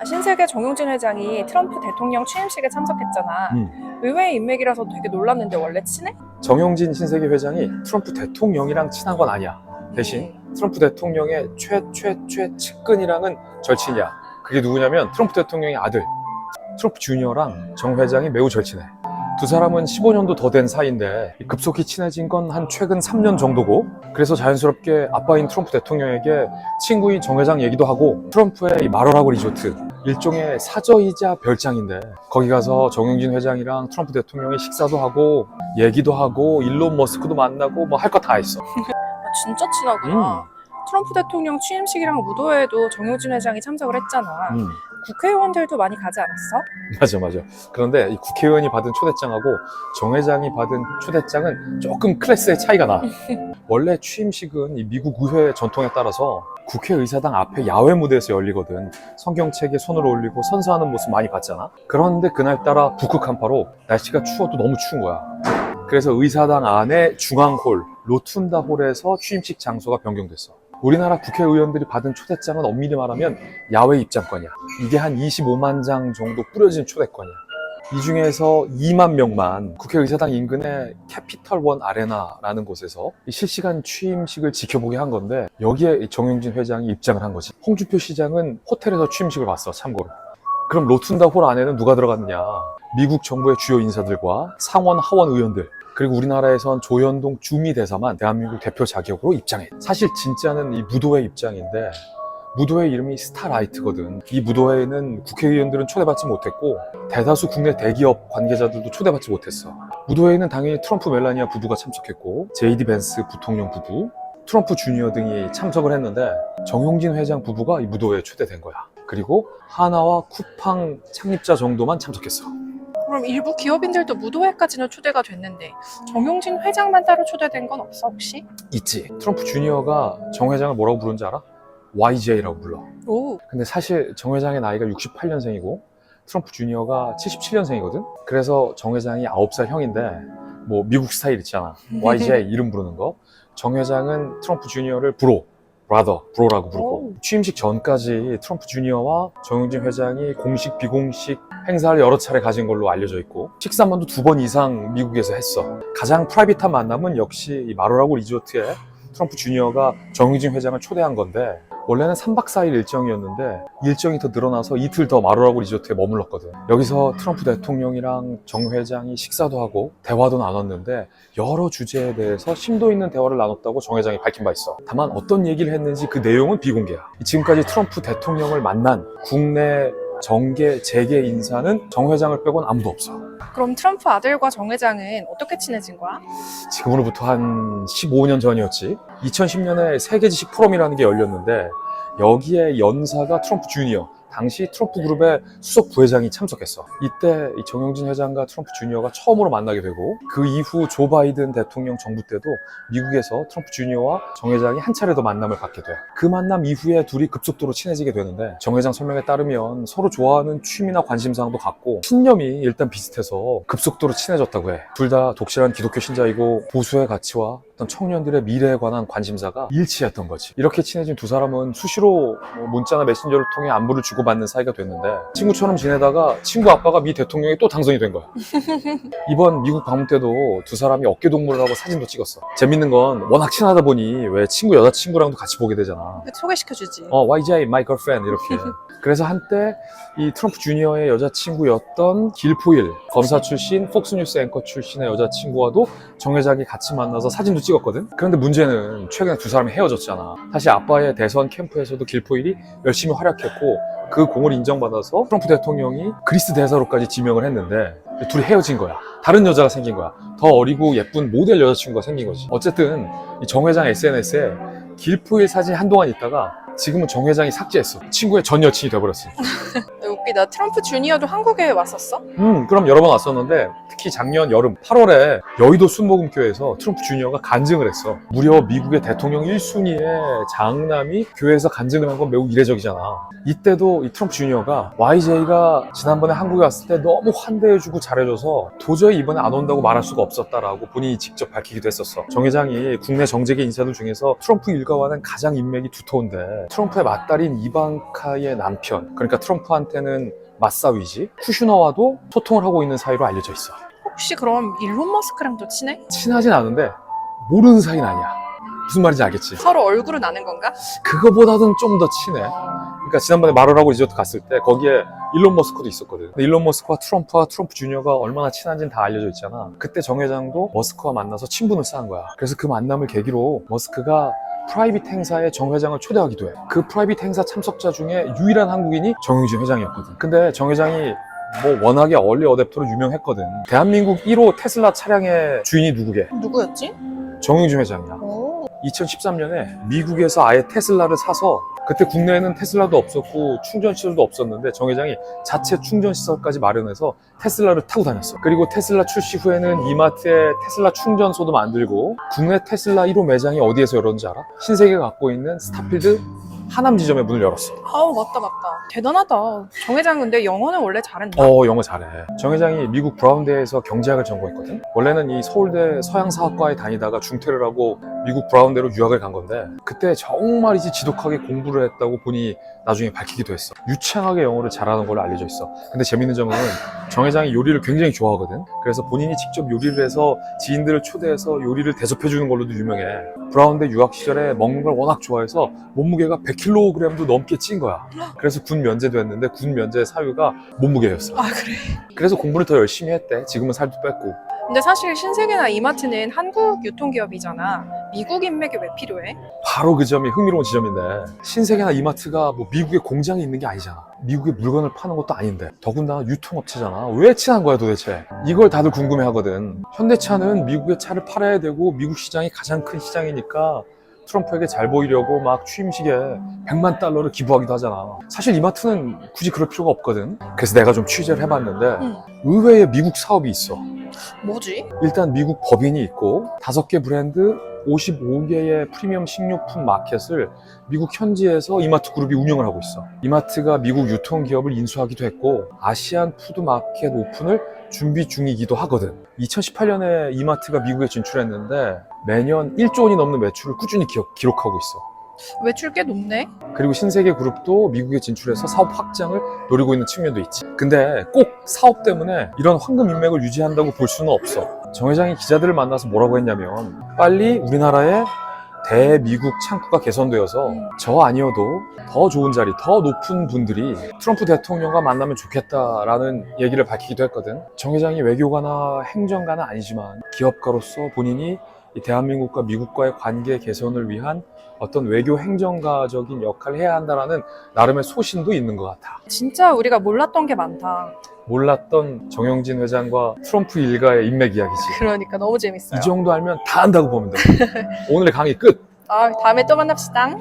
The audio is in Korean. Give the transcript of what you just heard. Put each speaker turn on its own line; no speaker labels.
신세계 정용진 회장이 트럼프 대통령 취임식에 참석했잖아. 의외의 인맥이라서 되게 놀랐는데 원래 친해?
정용진 신세계 회장이 트럼프 대통령이랑 친한 건 아니야. 대신 트럼프 대통령의 측근이랑은 절친이야. 그게 누구냐면 트럼프 대통령의 아들 트럼프 주니어랑 정 회장이 매우 절친해. 두 사람은 15년도 더 된 사이인데 급속히 친해진 건 한 최근 3년 정도고, 그래서 자연스럽게 아빠인 트럼프 대통령에게 친구인 정 회장 얘기도 하고, 트럼프의 이 마러라고 리조트, 일종의 사저이자 별장인데 거기 가서 정용진 회장이랑 트럼프 대통령이 식사도 하고 얘기도 하고 일론 머스크도 만나고 뭐 할 거 다 했어.
진짜 친하구나. 트럼프 대통령 취임식이랑 무도회에도 정용진 회장이 참석을 했잖아. 국회의원들도 많이 가지 않았어?
맞아. 그런데 이 국회의원이 받은 초대장하고 정 회장이 받은 초대장은 조금 클래스의 차이가 나. 원래 취임식은 이 미국 의회 전통에 따라서 국회의사당 앞에 야외 무대에서 열리거든. 성경책에 손을 올리고 선서하는 모습 많이 봤잖아. 그런데 그날따라 북극 한파로 날씨가 추워도 너무 추운 거야. 그래서 의사당 안에 중앙홀, 로툰다 홀에서 취임식 장소가 변경됐어. 우리나라 국회의원들이 받은 초대장은 엄밀히 말하면 야외 입장권이야. 이게 한 25만 장 정도 뿌려진 초대권이야. 이 중에서 2만 명만 국회의사당 인근의 캐피털 원 아레나라는 곳에서 실시간 취임식을 지켜보게 한 건데, 여기에 정용진 회장이 입장을 한 거지. 홍준표 시장은 호텔에서 취임식을 봤어, 참고로. 그럼 로툰다 홀 안에는 누가 들어갔느냐? 미국 정부의 주요 인사들과 상원, 하원 의원들, 그리고 우리나라에선 조현동 주미 대사만 대한민국 대표 자격으로 입장해. 사실 진짜는 이 무도회 입장인데, 무도회 이름이 스타라이트거든. 이 무도회에는 국회의원들은 초대받지 못했고 대다수 국내 대기업 관계자들도 초대받지 못했어. 무도회에는 당연히 트럼프 멜라니아 부부가 참석했고 JD 벤스 부통령 부부, 트럼프 주니어 등이 참석을 했는데, 정용진 회장 부부가 이 무도회에 초대된 거야. 그리고 하나와 쿠팡 창립자 정도만 참석했어.
그럼 일부 기업인들도 무도회까지는 초대가 됐는데 정용진 회장만 따로 초대된 건 없어 혹시?
있지. 트럼프 주니어가 정 회장을 뭐라고 부르는지 알아? YJ라고 불러.
오.
근데 사실 정 회장의 나이가 68년생이고 트럼프 주니어가 77년생이거든? 그래서 정 회장이 9살 형인데, 뭐 미국 스타일 있잖아. YJ 이름 부르는 거. 정 회장은 트럼프 주니어를 브로라고 부르고, 취임식 전까지 트럼프 주니어와 정용진 회장이 공식 비공식 행사를 여러 차례 가진 걸로 알려져 있고, 식사만도 2번 이상 미국에서 했어. 가장 프라이빗한 만남은 역시 이 마로라고 리조트에 트럼프 주니어가 정용진 회장을 초대한 건데, 원래는 3박 4일 일정이었는데 일정이 더 늘어나서 이틀 더 마로라고 리조트에 머물렀거든. 여기서 트럼프 대통령이랑 정 회장이 식사도 하고 대화도 나눴는데, 여러 주제에 대해서 심도 있는 대화를 나눴다고 정 회장이 밝힌 바 있어. 다만 어떤 얘기를 했는지 그 내용은 비공개야. 지금까지 트럼프 대통령을 만난 국내 정계, 재계 인사는 정 회장을 빼고는 아무도 없어.
그럼 트럼프 아들과 정 회장은 어떻게 친해진 거야?
지금으로부터 한 15년 전이었지. 2010년에 세계지식 포럼이라는 게 열렸는데, 여기에 연사가 트럼프 주니어, 당시 트럼프 그룹의 수석 부회장이 참석했어. 이때 이 정용진 회장과 트럼프 주니어가 처음으로 만나게 되고, 그 이후 조 바이든 대통령 정부 때도 미국에서 트럼프 주니어와 정 회장이 한 차례 더 만남을 갖게 돼. 그 만남 이후에 둘이 급속도로 친해지게 되는데, 정 회장 설명에 따르면 서로 좋아하는 취미나 관심사항도 같고 신념이 일단 비슷해서 급속도로 친해졌다고 해. 둘 다 독실한 기독교 신자이고 보수의 가치와 어떤 청년들의 미래에 관한 관심사가 일치했던 거지. 이렇게 친해진 두 사람은 수시로 문자나 메신저를 통해 안부를 주고받는 사이가 됐는데, 친구처럼 지내다가 친구 아빠가 미 대통령이 또 당선이 된 거야. 이번 미국 방문 때도 두 사람이 어깨동무를 하고 사진도 찍었어. 재밌는 건 워낙 친하다 보니 왜 친구 여자친구랑도 같이 보게 되잖아.
소개시켜주지.
YJ, my girlfriend 이렇게. 그래서 한때 이 트럼프 주니어의 여자친구였던 길 포일, 검사 출신, 폭스뉴스 앵커 출신의 여자친구와도 정 회장이 같이 만나서 사진도 찍었거든. 그런데 문제는 최근에 두 사람이 헤어졌잖아. 사실 아빠의 대선 캠프에서도 길 포일이 열심히 활약했고 그 공을 인정받아서 트럼프 대통령이 그리스 대사로까지 지명을 했는데, 둘이 헤어진 거야. 다른 여자가 생긴 거야. 더 어리고 예쁜 모델 여자친구가 생긴 거지. 어쨌든 이 정 회장 SNS에 길 포일 사진 한동안 있다가 지금은 정 회장이 삭제했어. 친구의 전 여친이 돼버렸어.
웃기다. 트럼프 주니어도 한국에 왔었어?
그럼 여러 번 왔었는데 특히 작년 여름 8월에 여의도 순복음교회에서 트럼프 주니어가 간증을 했어. 무려 미국의 대통령 1순위의 장남이 교회에서 간증을 한 건 매우 이례적이잖아. 이때도 이 트럼프 주니어가 YJ가 지난번에 한국에 왔을 때 너무 환대해주고 잘해줘서 도저히 이번에 안 온다고 말할 수가 없었다라고 본인이 직접 밝히기도 했었어. 정 회장이 국내 정재계 인사들 중에서 트럼프 일가와는 가장 인맥이 두터운데 트럼프의 맏딸인 이방카의 남편, 그러니까 트럼프한테는 맞사위지, 쿠슈너와도 소통을 하고 있는 사이로 알려져 있어.
혹시 그럼 일론 머스크랑도 친해?
친하진 않은데 모르는 사이는 아니야. 무슨 말인지 알겠지?
서로 얼굴은 아는 건가?
그거보다는 좀 더 친해. 그러니까 지난번에 마로라고 리조트 갔을 때 거기에 일론 머스크도 있었거든. 근데 일론 머스크와 트럼프와 트럼프 주니어가 얼마나 친한지는 다 알려져 있잖아. 그때 정 회장도 머스크와 만나서 친분을 쌓은 거야. 그래서 그 만남을 계기로 머스크가 프라이빗 행사에 정 회장을 초대하기도 해. 그 프라이빗 행사 참석자 중에 유일한 한국인이 정영진 회장이었거든. 근데 정 회장이 뭐 워낙에 얼리 어댑터로 유명했거든. 대한민국 1호 테슬라 차량의 주인이 누구게?
누구였지?
정영진 회장이야.
오.
2013년에 미국에서 아예 테슬라를 사서, 그때 국내에는 테슬라도 없었고 충전시설도 없었는데 정 회장이 자체 충전시설까지 마련해서 테슬라를 타고 다녔어. 그리고 테슬라 출시 후에는 이마트에 테슬라 충전소도 만들고, 국내 테슬라 1호 매장이 어디에서 열었는지 알아? 신세계가 갖고 있는 스타필드 하남 지점에 문을 열었어.
아우 맞다. 대단하다. 정 회장 근데 영어는 원래 잘했나?
영어 잘해. 정 회장이 미국 브라운대에서 경제학을 전공했거든. 원래는 이 서울대 서양사학과에 다니다가 중퇴를 하고 미국 브라운대로 유학을 간 건데, 그때 정말이지 지독하게 공부를 했다고 본인이 나중에 밝히기도 했어. 유창하게 영어를 잘하는 걸로 알려져 있어. 근데 재밌는 점은 정 회장이 요리를 굉장히 좋아하거든. 그래서 본인이 직접 요리를 해서 지인들을 초대해서 요리를 대접해주는 걸로도 유명해. 브라운대 유학 시절에 먹는 걸 워낙 좋아해서 몸무게가 100kg도 넘게 찐 거야. 그래서 군 면제도 했는데 군 면제 사유가 몸무게였어.
아 그래.
그래서 공부를 더 열심히 했대. 지금은 살도 뺐고.
근데 사실 신세계나 이마트는 한국 유통기업이잖아. 미국 인맥이 왜 필요해?
바로 그 점이 흥미로운 지점인데, 신세계나 이마트가 뭐 미국에 공장이 있는 게 아니잖아. 미국에 물건을 파는 것도 아닌데, 더군다나 유통업체잖아. 왜 친한 거야 도대체? 이걸 다들 궁금해 하거든. 현대차는 미국의 차를 팔아야 되고 미국 시장이 가장 큰 시장이니까 트럼프에게 잘 보이려고 막 취임식에 100만 달러를 기부하기도 하잖아. 사실 이마트는 굳이 그럴 필요가 없거든. 그래서 내가 좀 취재를 해봤는데 의외의 미국 사업이 있어.
뭐지?
일단 미국 법인이 있고 5개 브랜드 55개의 프리미엄 식료품 마켓을 미국 현지에서 이마트 그룹이 운영을 하고 있어. 이마트가 미국 유통기업을 인수하기도 했고 아시안 푸드마켓 오픈을 준비 중이기도 하거든. 2018년에 이마트가 미국에 진출했는데 매년 1조 원이 넘는 매출을 꾸준히 기록하고 있어.
매출 꽤 높네?
그리고 신세계 그룹도 미국에 진출해서 사업 확장을 노리고 있는 측면도 있지. 근데 꼭 사업 때문에 이런 황금 인맥을 유지한다고 볼 수는 없어. 정 회장이 기자들을 만나서 뭐라고 했냐면, 빨리 우리나라의 대미국 창구가 개선되어서 저 아니어도 더 좋은 자리, 더 높은 분들이 트럼프 대통령과 만나면 좋겠다라는 얘기를 밝히기도 했거든. 정 회장이 외교가나 행정가는 아니지만 기업가로서 본인이 이 대한민국과 미국과의 관계 개선을 위한 어떤 외교 행정가적인 역할을 해야 한다는 나름의 소신도 있는 것 같아.
진짜 우리가 몰랐던 게 많다.
몰랐던 정영진 회장과 트럼프 일가의 인맥 이야기지.
그러니까 너무 재밌어요.
이 정도 알면 다 안다고 보면 돼. 오늘의 강의 끝!
다음에 또 만납시다.